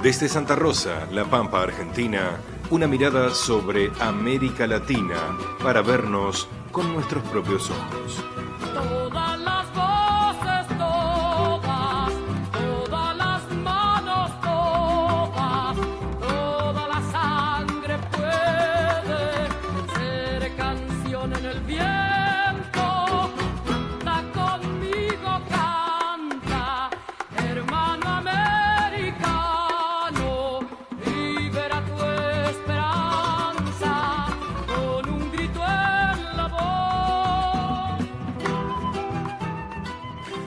Desde Santa Rosa, La Pampa, Argentina, una mirada sobre América Latina para vernos con nuestros propios ojos. Todas las voces, todas las manos, toda la sangre puede ser canción en el viento. Canta conmigo, canta, hermano americano, libera tu esperanza con un grito en la voz.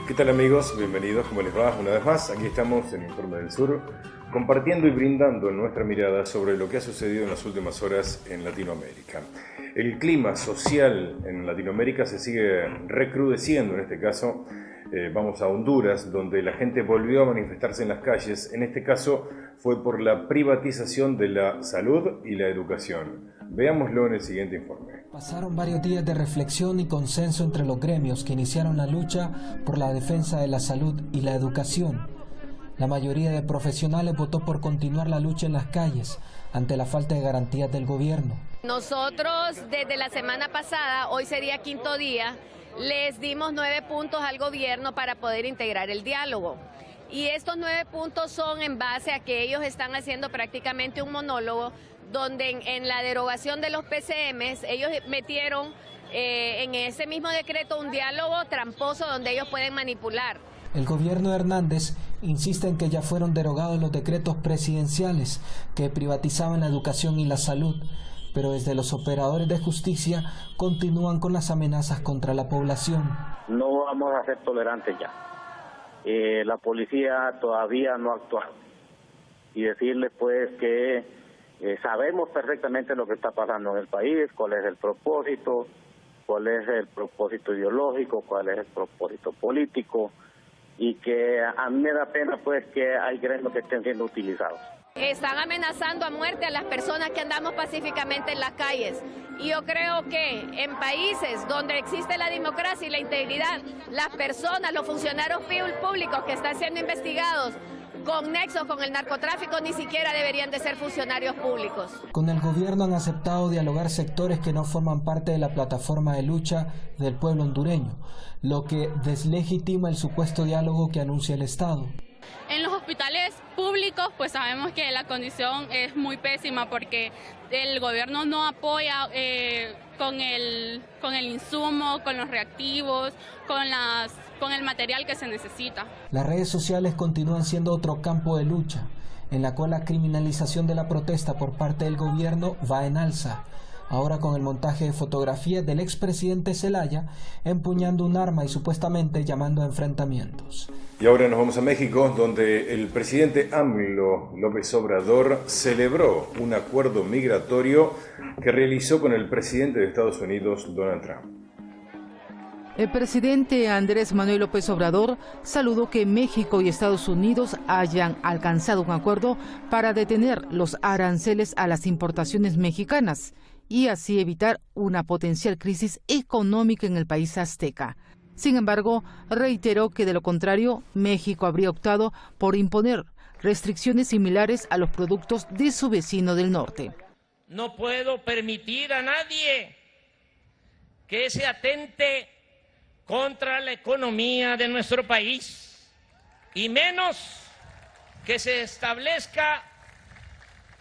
¿Qué tal, amigos? Bienvenidos, ¿cómo les va? Una vez más, aquí estamos en Informe del Sur, compartiendo y brindando nuestra mirada sobre lo que ha sucedido en las últimas horas en Latinoamérica. El clima social en Latinoamérica se sigue recrudeciendo, en este caso vamos a Honduras, donde la gente volvió a manifestarse en las calles. En este caso fue por la privatización de la salud y la educación. Veámoslo en el siguiente informe. Pasaron varios días de reflexión y consenso entre los gremios que iniciaron la lucha por la defensa de la salud y la educación. La mayoría de profesionales votó por continuar la lucha en las calles ante la falta de garantías del gobierno. Nosotros desde la semana pasada, hoy sería quinto día, les dimos 9 puntos al gobierno para poder integrar el diálogo. Y estos 9 puntos son en base a que ellos están haciendo prácticamente un monólogo donde en la derogación de los PCMs ellos metieron en ese mismo decreto un diálogo tramposo donde ellos pueden manipular. El gobierno de Hernández insiste en que ya fueron derogados los decretos presidenciales que privatizaban la educación y la salud, pero desde los operadores de justicia continúan con las amenazas contra la población. No vamos a ser tolerantes ya. La policía todavía no ha actuado. Y decirles pues que sabemos perfectamente lo que está pasando en el país, cuál es el propósito ideológico, cuál es el propósito político, y que a mí me da pena pues que hay gremios que estén siendo utilizados. Están amenazando a muerte a las personas que andamos pacíficamente en las calles. Y yo creo que en países donde existe la democracia y la integridad, las personas, los funcionarios públicos que están siendo investigados con nexos con el narcotráfico ni siquiera deberían de ser funcionarios públicos. Con el gobierno han aceptado dialogar sectores que no forman parte de la plataforma de lucha del pueblo hondureño, lo que deslegitima el supuesto diálogo que anuncia el Estado. En los hospitales públicos pues sabemos que la condición es muy pésima porque el gobierno no apoya con el insumo, con los reactivos, con el material que se necesita. Las redes sociales continúan siendo otro campo de lucha, en la cual la criminalización de la protesta por parte del gobierno va en alza. Ahora con el montaje de fotografías del expresidente Zelaya empuñando un arma y supuestamente llamando a enfrentamientos. Y ahora nos vamos a México, donde el presidente AMLO López Obrador celebró un acuerdo migratorio que realizó con el presidente de Estados Unidos, Donald Trump. El presidente Andrés Manuel López Obrador saludó que México y Estados Unidos hayan alcanzado un acuerdo para detener los aranceles a las importaciones mexicanas y así evitar una potencial crisis económica en el país azteca. Sin embargo, reiteró que de lo contrario, México habría optado por imponer restricciones similares a los productos de su vecino del norte. No puedo permitir a nadie que se atente contra la economía de nuestro país, y menos que se establezca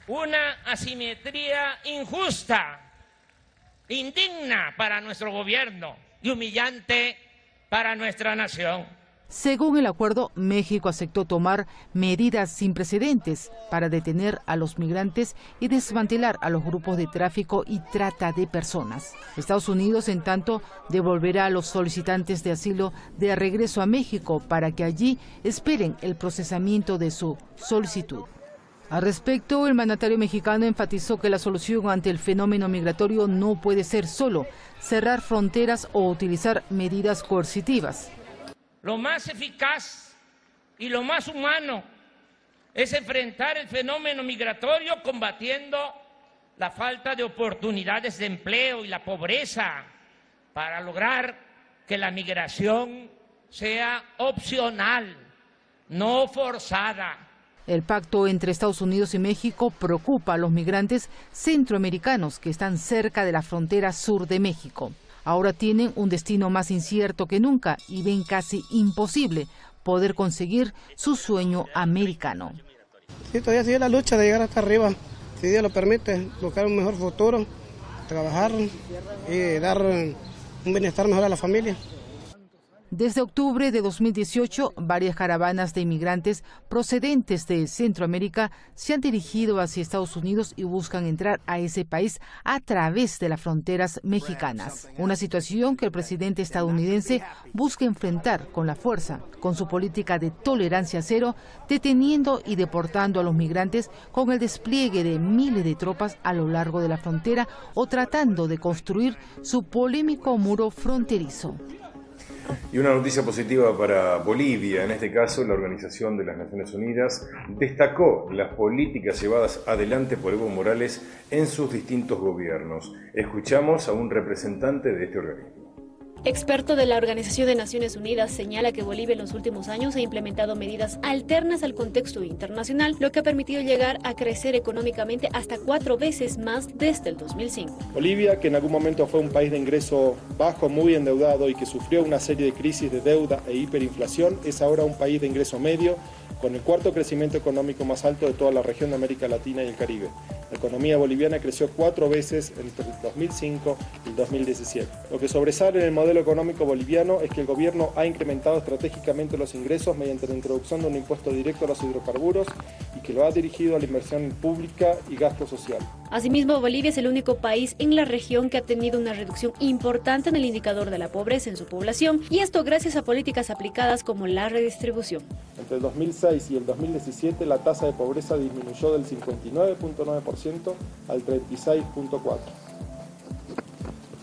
una asimetría injusta, indigna para nuestro gobierno y humillante para nuestra nación. Según el acuerdo, México aceptó tomar medidas sin precedentes para detener a los migrantes y desmantelar a los grupos de tráfico y trata de personas. Estados Unidos, en tanto, devolverá a los solicitantes de asilo de regreso a México para que allí esperen el procesamiento de su solicitud. Al respecto, el mandatario mexicano enfatizó que la solución ante el fenómeno migratorio no puede ser solo cerrar fronteras o utilizar medidas coercitivas. Lo más eficaz y lo más humano es enfrentar el fenómeno migratorio combatiendo la falta de oportunidades de empleo y la pobreza para lograr que la migración sea opcional, no forzada. El pacto entre Estados Unidos y México preocupa a los migrantes centroamericanos que están cerca de la frontera sur de México. Ahora tienen un destino más incierto que nunca y ven casi imposible poder conseguir su sueño americano. Sí, todavía sigue la lucha de llegar hasta arriba, si Dios lo permite, buscar un mejor futuro, trabajar y dar un bienestar mejor a la familia. Desde octubre de 2018, varias caravanas de inmigrantes procedentes de Centroamérica se han dirigido hacia Estados Unidos y buscan entrar a ese país a través de las fronteras mexicanas. Una situación que el presidente estadounidense busca enfrentar con la fuerza, con su política de tolerancia cero, deteniendo y deportando a los migrantes con el despliegue de miles de tropas a lo largo de la frontera o tratando de construir su polémico muro fronterizo. Y una noticia positiva para Bolivia, en este caso la Organización de las Naciones Unidas destacó las políticas llevadas adelante por Evo Morales en sus distintos gobiernos. Escuchamos a un representante de este organismo. Experto de la Organización de Naciones Unidas señala que Bolivia en los últimos años ha implementado medidas alternas al contexto internacional, lo que ha permitido llegar a crecer económicamente hasta 4 veces más desde el 2005. Bolivia, que en algún momento fue un país de ingreso bajo, muy endeudado y que sufrió una serie de crisis de deuda e hiperinflación, es ahora un país de ingreso medio, con el cuarto crecimiento económico más alto de toda la región de América Latina y el Caribe. La economía boliviana creció 4 veces entre el 2005 y el 2017. Lo que sobresale en el modelo económico boliviano es que el gobierno ha incrementado estratégicamente los ingresos mediante la introducción de un impuesto directo a los hidrocarburos y que lo ha dirigido a la inversión pública y gasto social. Asimismo, Bolivia es el único país en la región que ha tenido una reducción importante en el indicador de la pobreza en su población, y esto gracias a políticas aplicadas como la redistribución. Entre el 2006 y el 2017 la tasa de pobreza disminuyó del 59.9% al 36.4%.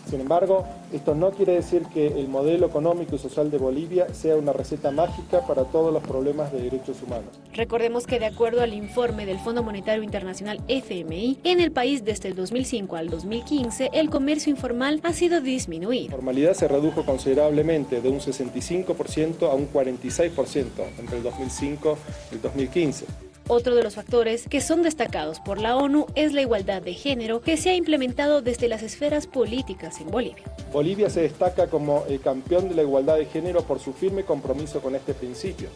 Sin embargo, esto no quiere decir que el modelo económico y social de Bolivia sea una receta mágica para todos los problemas de derechos humanos. Recordemos que de acuerdo al informe del Fondo Monetario Internacional FMI, en el país desde el 2005 al 2015 el comercio informal ha sido disminuido. La formalidad se redujo considerablemente de un 65% a un 46% entre el 2005 y el 2015. Otro de los factores que son destacados por la ONU es la igualdad de género que se ha implementado desde las esferas políticas en Bolivia. Bolivia se destaca como el campeón de la igualdad de género por su firme compromiso con este principio.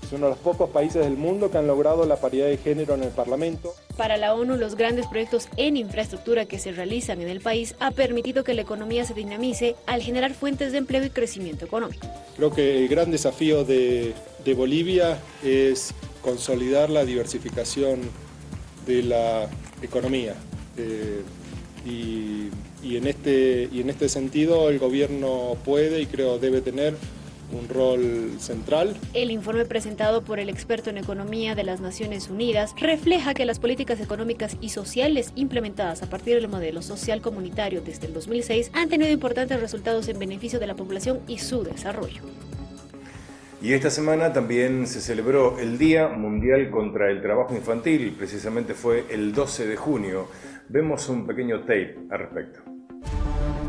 Es uno de los pocos países del mundo que han logrado la paridad de género en el Parlamento. Para la ONU, los grandes proyectos en infraestructura que se realizan en el país ha permitido que la economía se dinamice al generar fuentes de empleo y crecimiento económico. Creo que el gran desafío de Bolivia es consolidar la diversificación de la economía y en este sentido el gobierno puede y creo debe tener un rol central. El informe presentado por el experto en economía de las Naciones Unidas refleja que las políticas económicas y sociales implementadas a partir del modelo social comunitario desde el 2006 han tenido importantes resultados en beneficio de la población y su desarrollo. Y esta semana también se celebró el Día Mundial contra el Trabajo Infantil, precisamente fue el 12 de junio. Vemos un pequeño tape al respecto.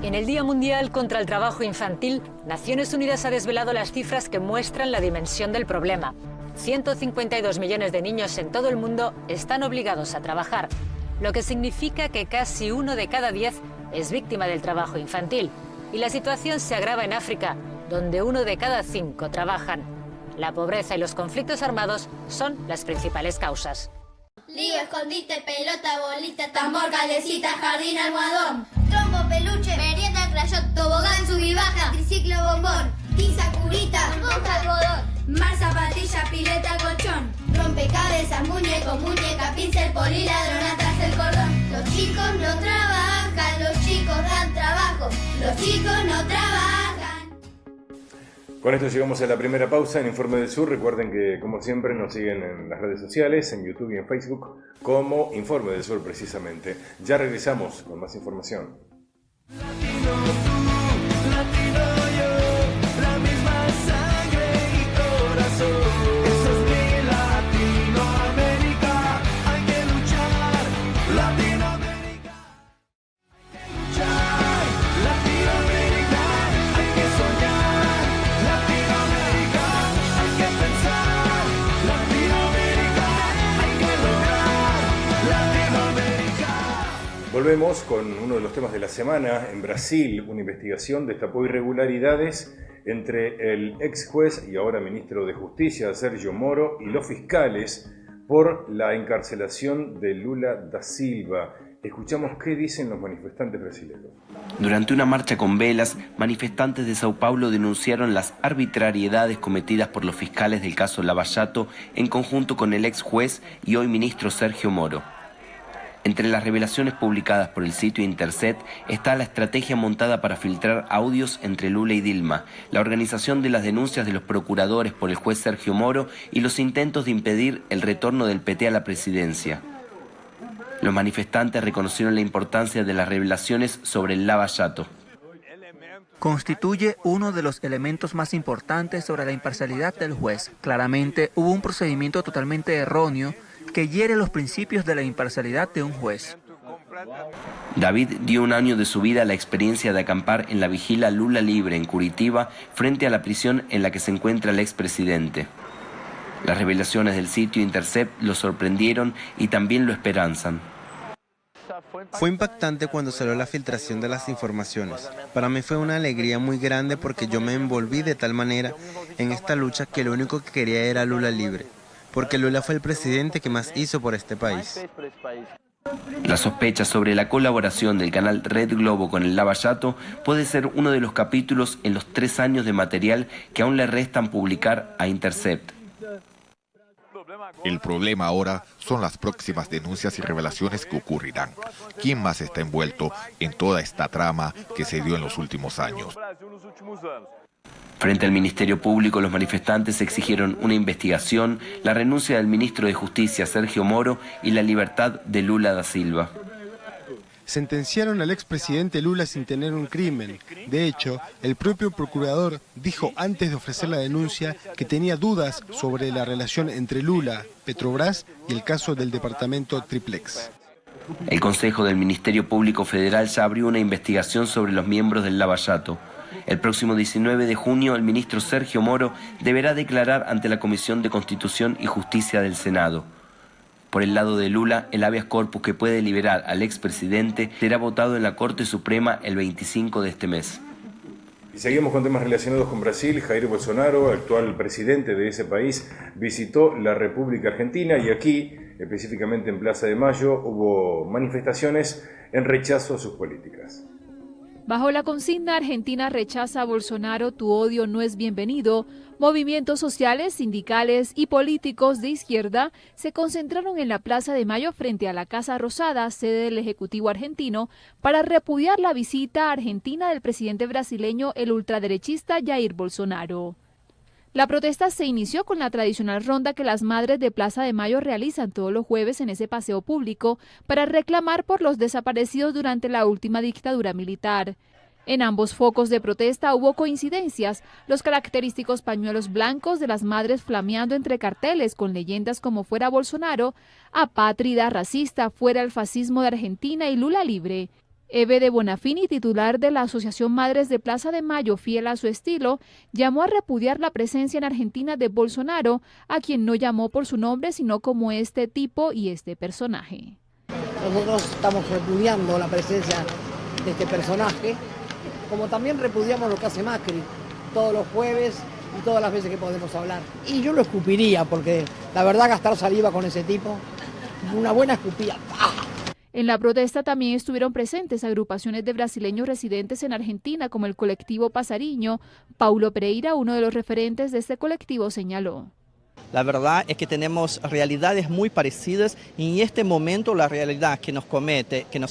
En el Día Mundial contra el Trabajo Infantil, Naciones Unidas ha desvelado las cifras que muestran la dimensión del problema. 152 millones de niños en todo el mundo están obligados a trabajar, lo que significa que casi 1 de cada 10 es víctima del trabajo infantil. Y la situación se agrava en África, donde 1 de cada 5 trabajan. La pobreza y los conflictos armados son las principales causas. Lío, escondite, pelota, bolita, tambor, calecita, jardín, almohadón, trombo, peluche, merienda, crayón, tobogán, sub y baja, triciclo, bombón, tiza, curita, monja, algodón, mar, zapatilla, pileta, colchón, rompecabezas, muñeco, muñeca, pincel, poliladrón, atrás del cordón. Los chicos no trabajan, los chicos dan trabajo, los chicos no trabajan. Con esto llegamos a la primera pausa en Informe del Sur. Recuerden que, como siempre, nos siguen en las redes sociales, en YouTube y en Facebook, como Informe del Sur, precisamente. Ya regresamos con más información. Latino tú, latino yo, la misma sangre y corazón. Eso es mi Latinoamérica, hay que luchar, Latinoamérica, hay que luchar, Latinoamérica, hay que soñar, Latinoamérica, hay que pensar, Latinoamérica. Volvemos con uno de los temas de la semana. En Brasil, una investigación destapó irregularidades entre el ex juez y ahora ministro de Justicia, Sérgio Moro, y los fiscales por la encarcelación de Lula da Silva. Escuchamos qué dicen los manifestantes brasileños. Durante una marcha con velas, manifestantes de Sao Paulo denunciaron las arbitrariedades cometidas por los fiscales del caso Lava Jato en conjunto con el ex juez y hoy ministro Sérgio Moro. Entre las revelaciones publicadas por el sitio Intercept está la estrategia montada para filtrar audios entre Lula y Dilma, la organización de las denuncias de los procuradores por el juez Sérgio Moro y los intentos de impedir el retorno del PT a la presidencia. Los manifestantes reconocieron la importancia de las revelaciones sobre el Lava Jato. Constituye uno de los elementos más importantes sobre la imparcialidad del juez. Claramente hubo un procedimiento totalmente erróneo que hiere los principios de la imparcialidad de un juez. David dio un año de su vida a la experiencia de acampar en la vigila Lula Libre en Curitiba frente a la prisión en la que se encuentra el expresidente. Las revelaciones del sitio Intercept lo sorprendieron y también lo esperanzan. Fue impactante cuando salió la filtración de las informaciones. Para mí fue una alegría muy grande porque yo me envolví de tal manera en esta lucha que lo único que quería era Lula libre, porque Lula fue el presidente que más hizo por este país. La sospecha sobre la colaboración del canal Red Globo con el Lava Jato puede ser uno de los capítulos en los 3 años de material que aún le restan publicar a Intercept. El problema ahora son las próximas denuncias y revelaciones que ocurrirán. ¿Quién más está envuelto en toda esta trama que se dio en los últimos años? Frente al Ministerio Público, los manifestantes exigieron una investigación, la renuncia del ministro de Justicia, Sérgio Moro, y la libertad de Lula da Silva. Sentenciaron al expresidente Lula sin tener un crimen. De hecho, el propio procurador dijo antes de ofrecer la denuncia que tenía dudas sobre la relación entre Lula, Petrobras y el caso del departamento Triplex. El Consejo del Ministerio Público Federal ya abrió una investigación sobre los miembros del Lava Jato. El próximo 19 de junio, el ministro Sérgio Moro deberá declarar ante la Comisión de Constitución y Justicia del Senado. Por el lado de Lula, el habeas corpus que puede liberar al expresidente será votado en la Corte Suprema el 25 de este mes. Y seguimos con temas relacionados con Brasil. Jair Bolsonaro, actual presidente de ese país, visitó la República Argentina y aquí, específicamente en Plaza de Mayo, hubo manifestaciones en rechazo a sus políticas. Bajo la consigna Argentina rechaza a Bolsonaro, tu odio no es bienvenido, movimientos sociales, sindicales y políticos de izquierda se concentraron en la Plaza de Mayo frente a la Casa Rosada, sede del Ejecutivo argentino, para repudiar la visita a Argentina del presidente brasileño, el ultraderechista Jair Bolsonaro. La protesta se inició con la tradicional ronda que las madres de Plaza de Mayo realizan todos los jueves en ese paseo público para reclamar por los desaparecidos durante la última dictadura militar. En ambos focos de protesta hubo coincidencias, los característicos pañuelos blancos de las madres flameando entre carteles con leyendas como fuera Bolsonaro, apátrida, racista, fuera el fascismo de Argentina y Lula libre. Eve de Bonafini, titular de la Asociación Madres de Plaza de Mayo, fiel a su estilo, llamó a repudiar la presencia en Argentina de Bolsonaro, a quien no llamó por su nombre, sino como este tipo y este personaje. Nosotros estamos repudiando la presencia de este personaje, como también repudiamos lo que hace Macri todos los jueves y todas las veces que podemos hablar. Y yo lo escupiría, porque la verdad gastar saliva con ese tipo, una buena escupida. ¡Ah! En la protesta también estuvieron presentes agrupaciones de brasileños residentes en Argentina, como el colectivo Pasariño. Paulo Pereira, uno de los referentes de este colectivo, señaló. La verdad es que tenemos realidades muy parecidas y en este momento la realidad que nos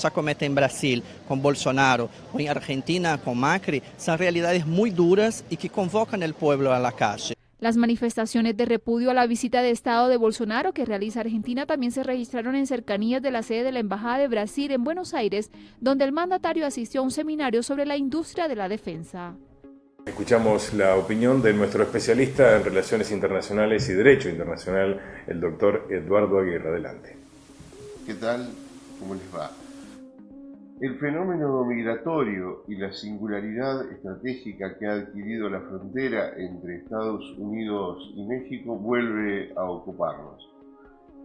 acomete en Brasil con Bolsonaro o en Argentina con Macri son realidades muy duras y que convocan al pueblo a la calle. Las manifestaciones de repudio a la visita de Estado de Bolsonaro que realiza Argentina también se registraron en cercanías de la sede de la Embajada de Brasil en Buenos Aires, donde el mandatario asistió a un seminario sobre la industria de la defensa. Escuchamos la opinión de nuestro especialista en Relaciones Internacionales y Derecho Internacional, el doctor Eduardo Aguirre. Adelante. ¿Qué tal? ¿Cómo les va? El fenómeno migratorio y la singularidad estratégica que ha adquirido la frontera entre Estados Unidos y México vuelve a ocuparnos.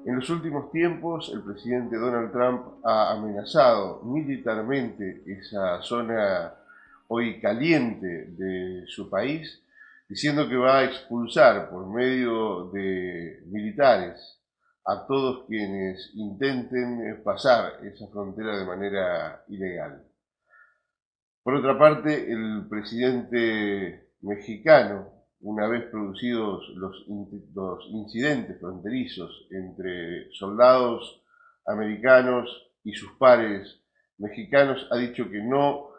En los últimos tiempos, el presidente Donald Trump ha amenazado militarmente esa zona hoy caliente de su país, diciendo que va a expulsar por medio de militares a todos quienes intenten pasar esa frontera de manera ilegal. Por otra parte, el presidente mexicano, una vez producidos los incidentes fronterizos entre soldados americanos y sus pares mexicanos, ha dicho que no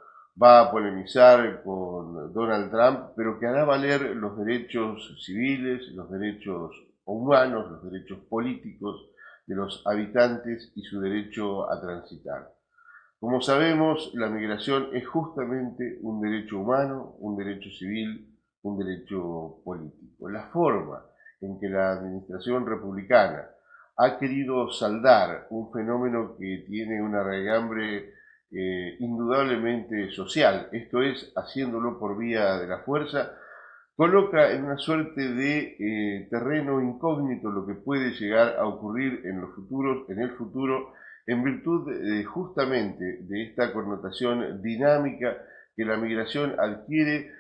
va a polemizar con Donald Trump, pero que hará valer los derechos civiles, los derechos humanos, los derechos políticos de los habitantes y su derecho a transitar. Como sabemos, la migración es justamente un derecho humano, un derecho civil, un derecho político. La forma en que la administración republicana ha querido saldar un fenómeno que tiene una raigambre indudablemente social, esto es, haciéndolo por vía de la fuerza, coloca en una suerte de terreno incógnito lo que puede llegar a ocurrir en el futuro, en virtud justamente de esta connotación dinámica que la migración adquiere,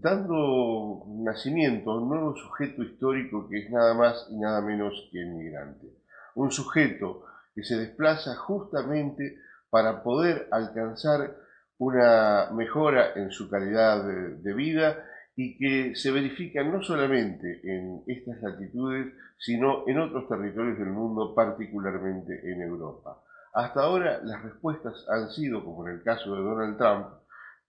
dando nacimiento a un nuevo sujeto histórico que es nada más y nada menos que el migrante. Un sujeto que se desplaza justamente para poder alcanzar una mejora en su calidad de vida y que se verifica no solamente en estas latitudes, sino en otros territorios del mundo, particularmente en Europa. Hasta ahora las respuestas han sido, como en el caso de Donald Trump,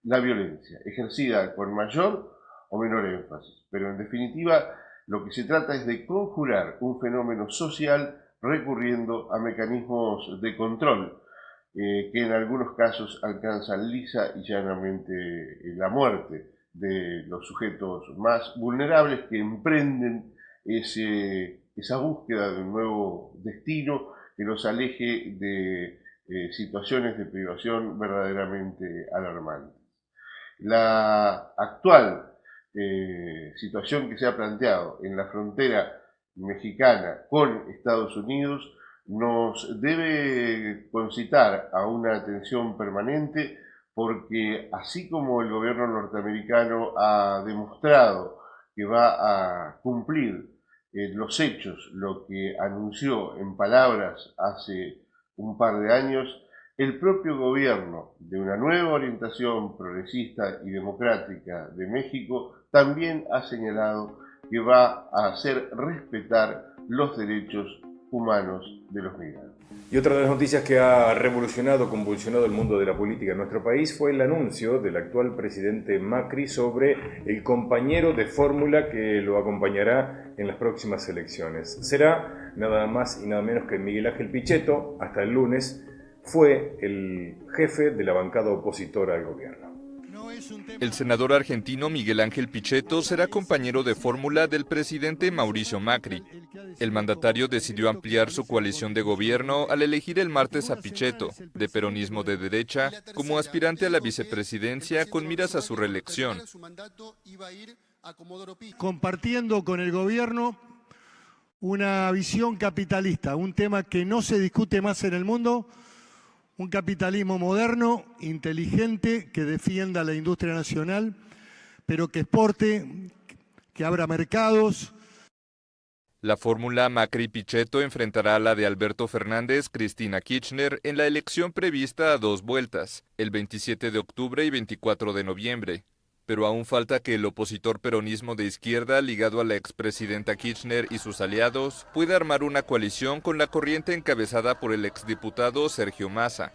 la violencia, ejercida con mayor o menor énfasis. Pero en definitiva, lo que se trata es de conjurar un fenómeno social recurriendo a mecanismos de control, que en algunos casos alcanzan lisa y llanamente la muerte de los sujetos más vulnerables que emprenden esa búsqueda de un nuevo destino que los aleje de situaciones de privación verdaderamente alarmantes. La actual situación que se ha planteado en la frontera mexicana con Estados Unidos nos debe concitar a una atención permanente, porque así como el gobierno norteamericano ha demostrado que va a cumplir los hechos, lo que anunció en palabras hace un par de años, el propio gobierno de una nueva orientación progresista y democrática de México también ha señalado que va a hacer respetar los derechos humanos de los migrantes. Y otra de las noticias que ha convulsionado el mundo de la política en nuestro país fue el anuncio del actual presidente Macri sobre el compañero de fórmula que lo acompañará en las próximas elecciones. Será nada más y nada menos que Miguel Ángel Pichetto. Hasta el lunes fue el jefe de la bancada opositora al gobierno. El senador argentino Miguel Ángel Pichetto será compañero de fórmula del presidente Mauricio Macri. El mandatario decidió ampliar su coalición de gobierno al elegir el martes a Pichetto, de peronismo de derecha, como aspirante a la vicepresidencia con miras a su reelección. Compartiendo con el gobierno una visión capitalista, un tema que no se discute más en el mundo, un capitalismo moderno, inteligente, que defienda la industria nacional, pero que exporte, que abra mercados. La fórmula Macri-Pichetto enfrentará a la de Alberto Fernández, Cristina Kirchner, en la elección prevista a 2 vueltas, el 27 de octubre y 24 de noviembre. Pero aún falta que el opositor peronismo de izquierda, ligado a la expresidenta Kirchner y sus aliados, pueda armar una coalición con la corriente encabezada por el exdiputado Sergio Massa.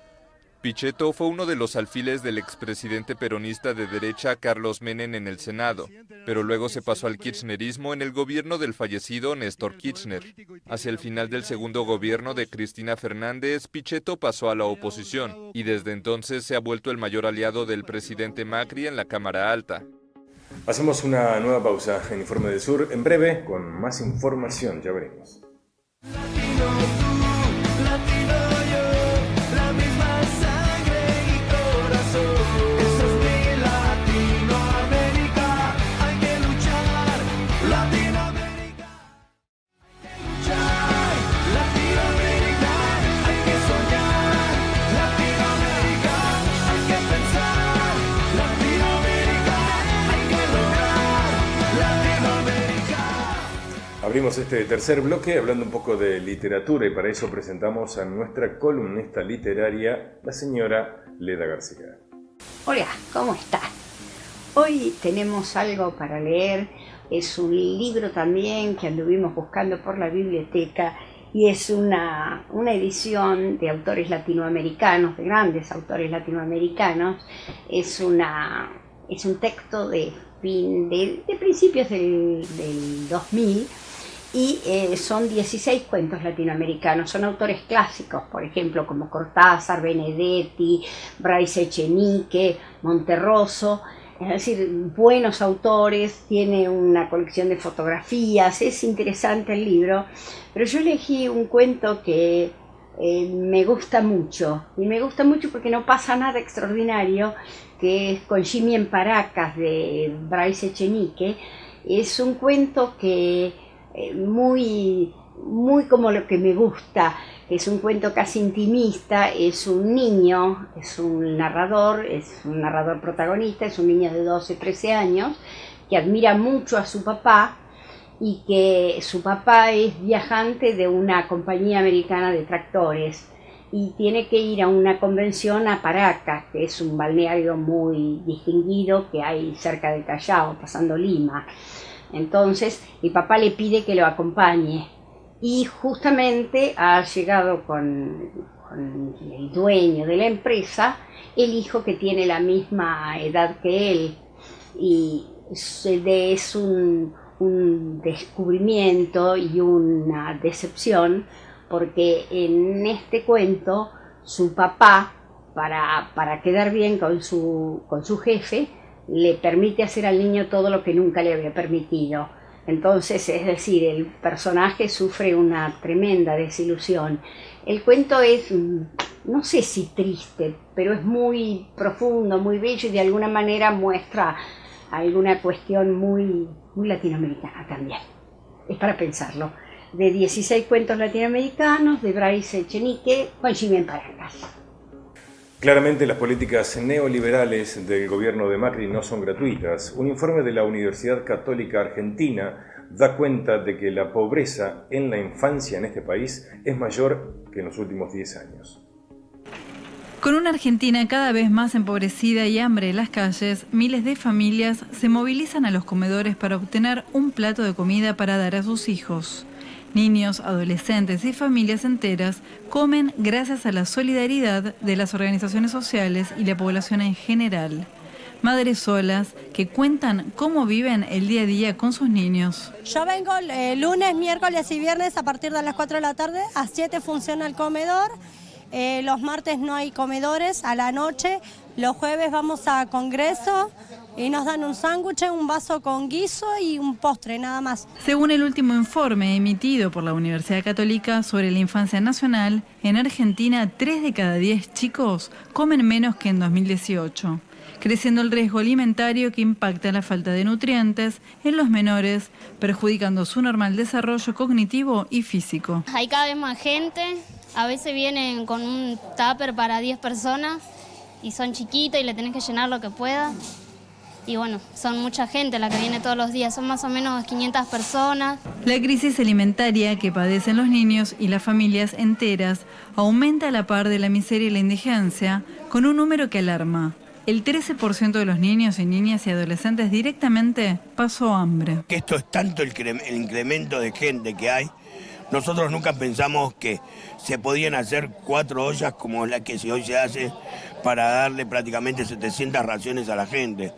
Pichetto fue uno de los alfiles del expresidente peronista de derecha Carlos Menem en el Senado, pero luego se pasó al kirchnerismo en el gobierno del fallecido Néstor Kirchner. Hacia el final del segundo gobierno de Cristina Fernández, Pichetto pasó a la oposición y desde entonces se ha vuelto el mayor aliado del presidente Macri en la Cámara Alta. Hacemos una nueva pausa en Informe del Sur. En breve, con más información, ya veremos. Latinoamérica, hay que luchar. Abrimos este tercer bloque hablando un poco de literatura y para eso presentamos a nuestra columnista literaria, la señora Leda García. Hola, ¿cómo estás? Hoy tenemos algo para leer, es un libro también que anduvimos buscando por la biblioteca y es una edición de autores latinoamericanos, de grandes autores latinoamericanos. Es un texto de principios del 2000 y son 16 cuentos latinoamericanos. Son autores clásicos, por ejemplo, como Cortázar, Benedetti, Bryce Echenique, Monterroso. Es decir, buenos autores, tiene una colección de fotografías, es interesante el libro, pero yo elegí un cuento que me gusta mucho, y me gusta mucho porque no pasa nada extraordinario, que es Con Jimmy en Paracas, de Bryce Echenique. Es un cuento que muy como lo que me gusta, es un cuento casi intimista, es un niño, es un narrador protagonista, es un niño de 12, 13 años, que admira mucho a su papá y que su papá es viajante de una compañía americana de tractores y tiene que ir a una convención a Paracas, que es un balneario muy distinguido que hay cerca del Callao, pasando Lima. Entonces el papá le pide que lo acompañe. Y justamente ha llegado con el dueño de la empresa el hijo que tiene la misma edad que él, y es un descubrimiento y una decepción, porque en este cuento su papá, para quedar bien con su jefe, le permite hacer al niño todo lo que nunca le había permitido. Entonces, es decir, el personaje sufre una tremenda desilusión. El cuento es, no sé si triste, pero es muy profundo, muy bello y de alguna manera muestra alguna cuestión muy latinoamericana también. Es para pensarlo. De 16 cuentos latinoamericanos, de Bryce Echenique, Con Jimmy en Paracas. Claramente las políticas neoliberales del gobierno de Macri no son gratuitas. Un informe de la Universidad Católica Argentina da cuenta de que la pobreza en la infancia en este país es mayor que en los últimos 10 años. Con una Argentina cada vez más empobrecida y hambre en las calles, miles de familias se movilizan a los comedores para obtener un plato de comida para dar a sus hijos. Niños, adolescentes y familias enteras comen gracias a la solidaridad de las organizaciones sociales y la población en general. Madres solas que cuentan cómo viven el día a día con sus niños. Yo vengo lunes, miércoles y viernes a partir de las 4 de la tarde, a 7 funciona el comedor. Los martes no hay comedores, a la noche. Los jueves vamos a Congreso y nos dan un sándwich, un vaso con guiso y un postre, nada más. Según el último informe emitido por la Universidad Católica sobre la infancia nacional, en Argentina 3 de cada 10 chicos comen menos que en 2018, creciendo el riesgo alimentario que impacta la falta de nutrientes en los menores, perjudicando su normal desarrollo cognitivo y físico. Hay cada vez más gente, a veces vienen con un tupper para 10 personas y son chiquitos y le tenés que llenar lo que pueda. Y bueno, son mucha gente la que viene todos los días, son más o menos 500 personas. La crisis alimentaria que padecen los niños y las familias enteras aumenta a la par de la miseria y la indigencia, con un número que alarma. El 13% de los niños y niñas y adolescentes directamente pasó hambre. Que esto es tanto el incremento de gente que hay. Nosotros nunca pensamos que se podían hacer 4 ollas como la que hoy se hace para darle prácticamente 700 raciones a la gente.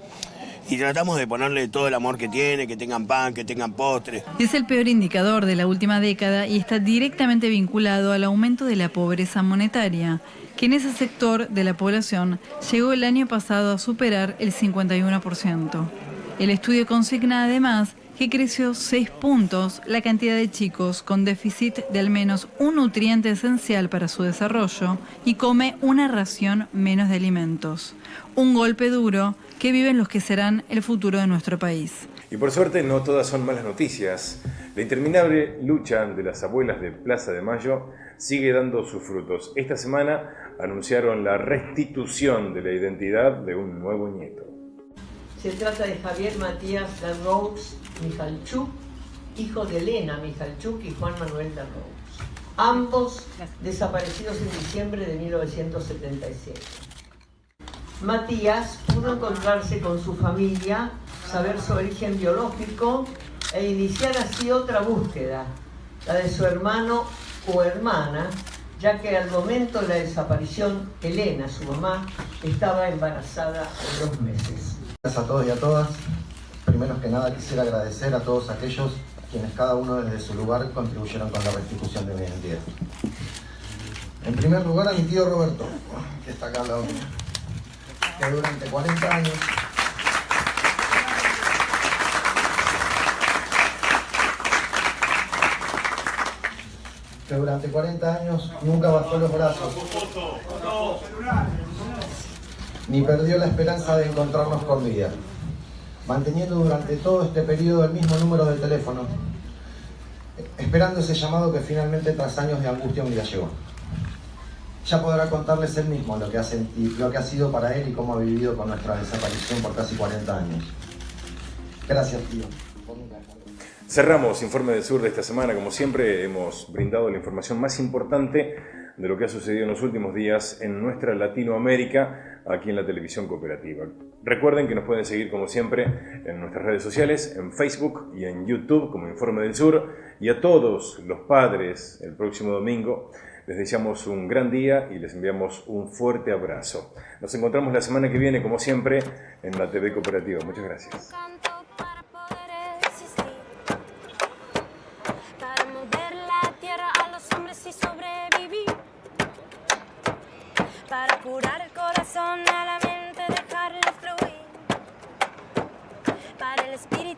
Y tratamos de ponerle todo el amor que tiene, que tengan pan, que tengan postres. Es el peor indicador de la última década y está directamente vinculado al aumento de la pobreza monetaria, que en ese sector de la población llegó el año pasado a superar el 51%. El estudio consigna además que creció 6 puntos la cantidad de chicos con déficit de al menos un nutriente esencial para su desarrollo y come una ración menos de alimentos. Un golpe duro que viven los que serán el futuro de nuestro país. Y por suerte no todas son malas noticias. La interminable lucha de las abuelas de Plaza de Mayo sigue dando sus frutos. Esta semana anunciaron la restitución de la identidad de un nuevo nieto. Se trata de Javier Matías Larroux Michalchuk, hijo de Elena Michalchuk y Juan Manuel de Rous, ambos desaparecidos en diciembre de 1977. Matías pudo encontrarse con su familia, saber su origen biológico e iniciar así otra búsqueda, la de su hermano o hermana, ya que al momento de la desaparición, Elena, su mamá, estaba embarazada de 2 meses. Gracias a todos y a todas. Primero que nada quisiera agradecer a todos aquellos quienes cada uno desde su lugar contribuyeron con la restitución de mi identidad. En primer lugar a mi tío Roberto, que está acá al lado mío, que durante 40 años nunca bajó los brazos ni perdió la esperanza de encontrarnos con vida, manteniendo durante todo este periodo el mismo número de teléfono, esperando ese llamado que finalmente tras años de angustia un día llegó. Ya podrá contarles él mismo lo que ha sido para él y cómo ha vivido con nuestra desaparición por casi 40 años. Gracias, tío. Cerramos Informe del Sur de esta semana. Como siempre, hemos brindado la información más importante de lo que ha sucedido en los últimos días en nuestra Latinoamérica, aquí en la televisión cooperativa. Recuerden que nos pueden seguir, como siempre, en nuestras redes sociales, en Facebook y en YouTube como Informe del Sur. Y a todos los padres, el próximo domingo, les deseamos un gran día y les enviamos un fuerte abrazo. Nos encontramos la semana que viene, como siempre, en la TV Cooperativa. Muchas gracias. Para curar el corazón, a la mente dejarle fluir, para el espíritu